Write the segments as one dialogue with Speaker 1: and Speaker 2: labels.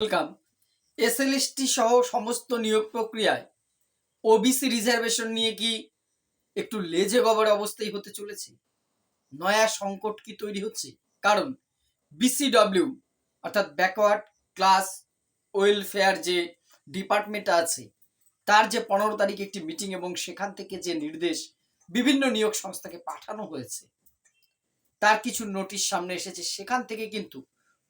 Speaker 1: Welcome. SLST সহ সমস্ত নিয়োগ প্রক্রিয়ায় ওবিসি রিজার্ভেশন নিয়ে কি একটু লেজে গবরে অবস্থায় হতে চলেছে? নয়া সংকট কি তৈরি হচ্ছে? কারণ বিসিডব্লিউ অর্থাৎ ব্যাকওয়ার্ড ক্লাস ওয়েলফেয়ার যে ডিপার্টমেন্ট আছে, তার যে 15 তারিখে একটি মিটিং এবং সেখান থেকে যে নির্দেশ বিভিন্ন নিয়োগ সংস্থাকে পাঠানো হয়েছে, তার কিছু নোটিশ সামনে এসেছে। সেখান থেকে কিন্তু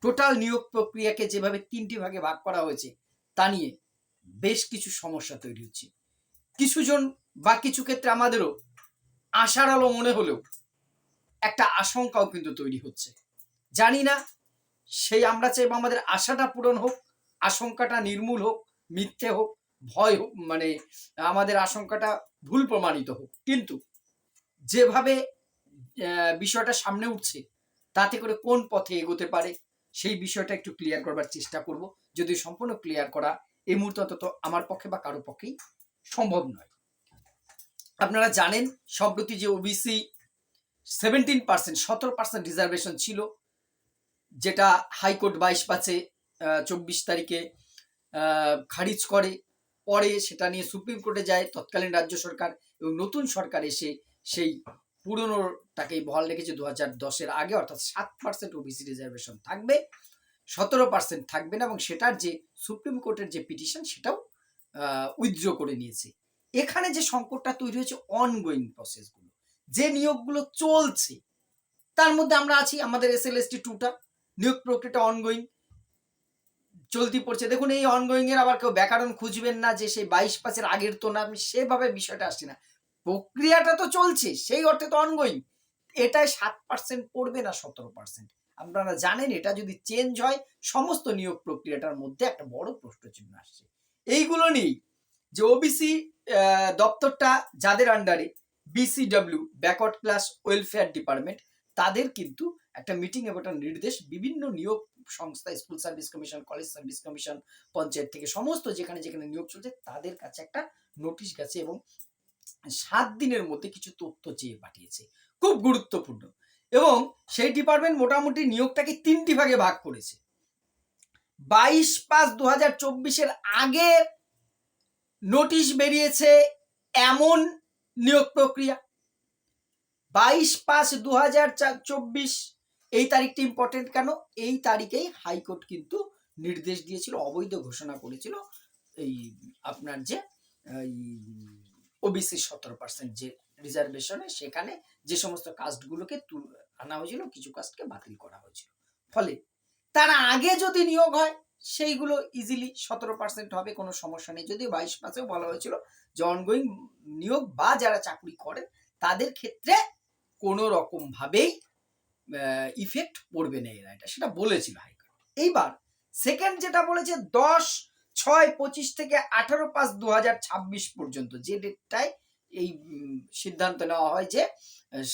Speaker 1: টোটাল নিয়োগ প্রক্রিয়াকে যেভাবে 3টি ভাগে ভাগ করা হয়েছে, তা নিয়ে বেশ কিছু সমস্যা তৈরি হচ্ছে। কিছুজন বা কিছু ক্ষেত্রে আমাদেরও আশার আলো মনে হলেও একটা আশঙ্কাও কিন্তু তৈরি হচ্ছে। জানি না, সেই আমরা চাইব আমাদের আশাটা পূরণ হোক, আশঙ্কাটা নির্মূল হোক, মিথ্যে হোক, ভয় হোক, মানে আমাদের আশঙ্কাটা ভুল প্রমাণিত হোক। কিন্তু যেভাবে বিষয়টা সামনে উঠছে, তাতে করে কোন পথে এগোতে পারে সেই বিষয়টা একটু ক্লিয়ার করবার চেষ্টা করব। যদি সম্পূর্ণ ক্লিয়ার করা এই মুহূর্তে অন্তত আমার পক্ষে বা কারো পক্ষেই সম্ভব নয়। আপনারা জানেন সম্প্রতি যে ওবিসি 17% রিজার্ভেশন ছিল, যেটা হাইকোর্ট 22/5 24 তারিখে খারিজ করে। পরে সেটা নিয়ে সুপ্রিম কোর্টে যায় তৎকালীন রাজ্য সরকার, এবং নতুন সরকার এসে সেই পুরনোটাকেই বহাল রেখেছে। 2010-এর আগে অর্থাৎ 7% ওবিসি রিজার্ভেশন থাকবে, 17% থাকবে না, এবং সেটার যে সুপ্রিম কোর্টের যে পিটিশন সেটাও উইথড্র করে নিয়েছে। এখানে যে সংকটটা তৈরি হয়েছে অনগোয়িং প্রসেসগুলো, যে নিয়োগগুলো চলছে, তার মধ্যে আমরা আছি। আমাদের এসএলএসটি 2টা নিয়োগ প্রক্রিয়াটা অনগোয়িং চলতি পড়ছে। দেখুন, এই অনগোয়িং এর আবার কেউ ব্যাকরণ খুঁজবেন না যে সেই 22/5-এর আগের তো না, আমি সেভাবে বিষয়টা আসছি না। প্রক্রিয়াটা তো চলছে, সেই অর্থে তো অনগোয়িং। এটাই 7% পড়বে না 17%। আপনারা জানেন এটা যদি চেঞ্জ হয়, সমস্ত নিয়োগ প্রক্রিয়াটার মধ্যে একটা বড় প্রশ্নচিহ্ন আসছে। এইগুলো নিয়েই যে ওবিসি দপ্তরটা যাদের আন্ডারে, BCW backward class welfare department, তাদের কিন্তু একটা মিটিং এবং একটা নির্দেশ বিভিন্ন নিয়োগ সংস্থা, school service commission, college service commission, panchayat থেকে সমস্ত যেখানে যেখানে নিয়োগ চলছে, তাদের কাছে একটা নোটিশ গেছে এবং 7 দিনের মধ্যে কিছু তথ্য চেয়ে পাঠিয়েছে, খুব গুরুত্বপূর্ণ। এবং সেই ডিপার্টমেন্ট মোটামুটি নিয়োগটাকে 3টি ভাগে ভাগ করেছে। 22/5/2024-এর আগে নোটিশ বেরিয়েছে এমন নিয়োগ প্রক্রিয়া। 22/5/2024 এই তারিখটি ইম্পর্টেন্ট কেন? এই তারিখেই হাইকোর্ট কিন্তু নির্দেশ দিয়েছিল, অবৈধ ঘোষণা করেছিল এই আপনার যে ওবিসি 17% যে রিজার্ভেশনে, সেখানে যে সমস্ত কাস্টগুলোকে আনা হয়েছিল, কিছু কাস্টকে বাতিল করা হয়েছিল। ফলে তার আগে যদি নিয়োগ হয়, সেইগুলো ইজিলি 17% হবে, কোনো সমস্যা নেই। যদিও 22/5-এও বলা হয়েছিল যে অনগোয়িং নিয়োগ বা যারা চাকরি করেন তাদের ক্ষেত্রে কোনো রকম ভাবেই ইফেক্ট পড়বে না, এরা এটা সেটা বলেছিল হাইকোর্ট। এইবার সেকেন্ড যেটা বলেছে 10/6/25 থেকে 18/5/2026 পর্যন্ত, যে ডেটটায় এই সিদ্ধান্ত নেওয়া হয় যে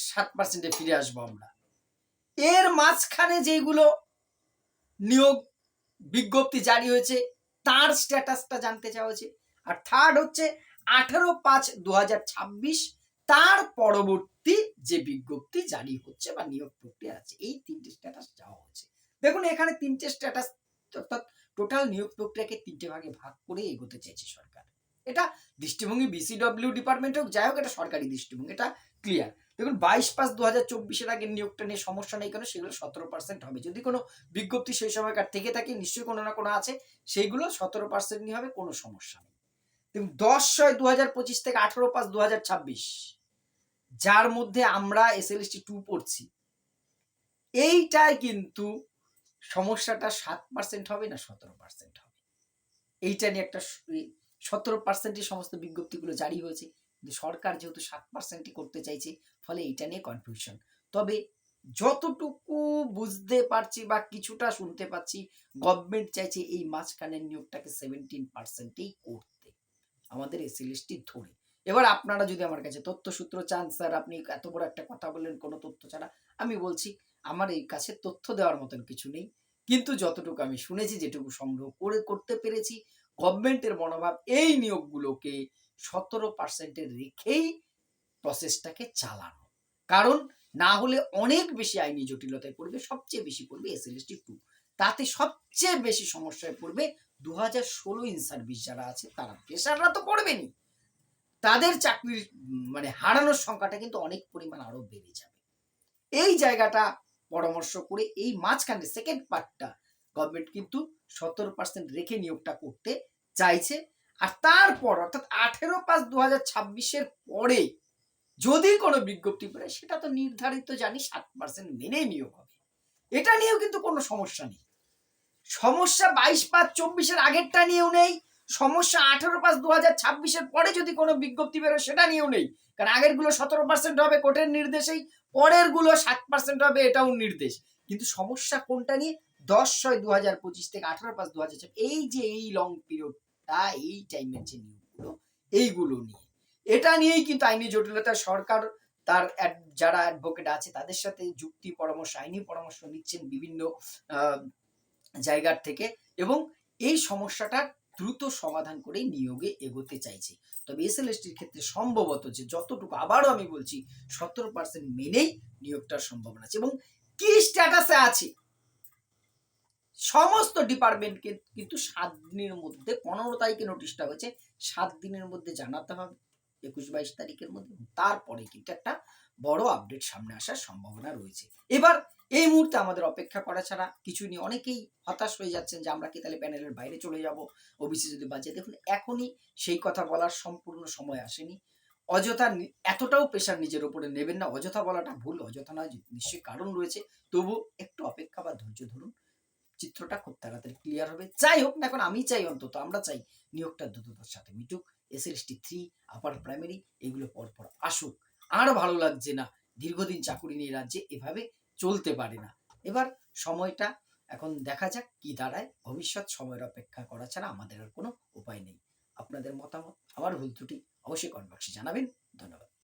Speaker 1: 7%-এ ফিরে আসবো আমরা, এর মাঝখানে যেগুলো নিয়োগ বিজ্ঞপ্তি জারি হয়েছে তার স্ট্যাটাসটা জানতে চাওয়া হয়েছে। আর থার্ড হচ্ছে 18/5/2026, তার পরবর্তী যে বিজ্ঞপ্তি জারি হচ্ছে বা নিয়োগ প্রক্রিয়া আছে, এই 3টে স্ট্যাটাস চাওয়া হয়েছে। দেখুন, এখানে 3টে স্ট্যাটাস, অর্থাৎ টোটাল নিয়োগ প্রক্রিয়াকে 3টে ভাগে ভাগ করে এগোতে চাইছে সরকার। এটা দৃষ্টিভঙ্গি বিসিডব্লিউ ডিপার্টমেন্ট হোক, যাই হোক, এটা সরকারি দৃষ্টিভঙ্গি, এটা ক্লিয়ার। দেখুন, 22/5/2024-এর আগে নিয়োগটা নিয়ে সমস্যা নেই, কেন সেগুলো 17% হবে। যদি কোনো বিজ্ঞপ্তি সেই সময়কার থেকে থাকে, নিশ্চয়ই কোনো না কোনো আছে, সেইগুলো 17% নিয়ে হবে, কোনো সমস্যা নেই। 10/6/2025 থেকে 18/5/2026, যার মধ্যে আমরা এসএলএসটি 2 পড়ছি, এইটাই কিন্তু সমস্যাটা 7% হবে না 17% হবে। এইটা নিয়ে একটা 17%-ই সমস্ত বিজ্ঞপ্তিগুলো জারি হয়েছে, কিন্তু সরকার যেহেতু 7%-ই করতে চাইছে, ফলে এইটা নিয়ে কনফিউশন। তবে যতটুকু বুঝতে পারছি বা কিছুটা শুনতে পাচ্ছি, গভর্নমেন্ট চাইছে এই মাঝখানের নিয়োগটাকে 17%-এই করতে, আমাদের এসএলএসটি ধরে। এবার আপনারা যদি আমার কাছে তথ্যসূত্র চান, স্যার আপনি এত বড় একটা কথা বললেন কোনো তথ্য ছাড়া, আমি বলছি আমার এই কাছে তথ্য দেওয়ার মতন কিছু নেই। কিন্তু যতটুকু আমি শুনেছি, যেটুকু সংগ্রহ করে করতে পেরেছি, গভর্নমেন্টের মনোভাব এই নিয়োগগুলোকে 17%-এ রেখেই প্রসেসটাকে চালানো। কারণ না হলে অনেক বেশি আইনি জটিলতায় পড়বে, সবচেয়ে বেশি পড়বে এসএলএসটি 2। তাতে সবচেয়ে বেশি সমস্যায় পড়বে 2016 ইন সার্ভিস যারা আছে তারা। ফ্রেশাররা তো পড়বেনই, তাদের চাকরির মানে হারানোর সংখ্যাটা কিন্তু অনেক পরিমাণ আরো বেড়ে যাবে। এই জায়গাটা পরামর্শ করে এই মাঝখানে সেকেন্ড পার্টটা গভর্নমেন্ট কিন্তু 17% রেখে নিয়োগটা করতে চাইছে। আর তারপর অর্থাৎ 18/5/2026 পরে যদি কোনো বিজ্ঞপ্তি পড়ে সেটা তো নির্ধারিত জানি 7% মেনেই নিয়োগ হবে, এটা নিয়েও কিন্তু কোনো সমস্যা নেই। সমস্যা 22/5/24 আগেরটা নিয়েও নেই, সমস্যা 18/5/2026 পরে যদি কোনো বিজ্ঞপ্তি বেরোয় সেটা নিয়েও নেই। কারণ আগের গুলো 17% হবে কোর্টের নির্দেশেই, পরের গুলো 7% হবে এটাও নির্দেশ। কিন্তু সমস্যা কোনটা নিয়ে? 10/6/2025 থেকে 18/5/2026 এই যে এই লং পিরিয়ডটা, এই টাইমের যে নিয়োগগুলো এইগুলো নিয়ে, এটা নিয়েই কিন্তু আইনি জটিলতা। সরকার তার যারা অ্যাডভোকেট আছে তাদের সাথে যুক্তি পরামর্শ, আইনি পরামর্শ নিচ্ছেন বিভিন্ন জায়গার থেকে এবং এই সমস্যাটা দ্রুত সমাধান করে নিয়োগে এগোতে চাইছে। তবে এসএলএসটির ক্ষেত্রে সম্ভবত যে যতটুকু, আবারও আমি বলছি, 17% মেনেই নিয়োগটার সম্ভাবনা আছে। এবং কি স্ট্যাটাসে আছে সমস্ত ডিপার্টমেন্টকে কিন্তু 7 দিনের মধ্যে, 15 তারিখে নোটিশটা হয়েছে, 7 দিনের মধ্যে জানাতে হবে, 21-22 তারিখের মধ্যে। তারপরে কিন্তু একটা বড় আপডেট সামনে আসার সম্ভাবনা রয়েছে। এবার এই মুহূর্তে আমাদের অপেক্ষা করা ছাড়া কিছু নেই। অনেকেই হতাশ হয়ে যাচ্ছেন যে আমরা কি তাহলে প্যানেলের বাইরে চলে যাব ওবিসি যদি বাজে। দেখুন, এখনই সেই কথা বলার সম্পূর্ণ সময় আসেনি। অযথা এতটাও প্রেশার নিজের উপরে নেবেন না। অযথা বলাটা ভুল, অযথা নয়, নিশ্চয়ই কারণ রয়েছে। তবু একটু অপেক্ষা বা ধৈর্য ধরুন, চিত্রটা খুব তাড়াতাড়ি ক্লিয়ার হবে। যাই হোক না, এখন আমি চাই, অন্তত আমরা চাই নিয়োগটা দ্রুততার সাথে মিটুক। এসএলএসটি 3, আপার প্রাইমারি এগুলো পরপর আসুক। আর ভালো লাগছে না, দীর্ঘদিন চাকুরি নিয়ে রাজ্যে এভাবে চলতে পারে না। এবার সময়টা এখন দেখা যাক কি দাঁড়ায়। ভবিষ্যৎ সময়ের অপেক্ষা করা ছাড়া আমাদের আর কোনো উপায় নেই। আপনাদের মতামত, আমার ভুল ত্রুটি অবশ্যই কমেন্ট বক্সে জানাবেন।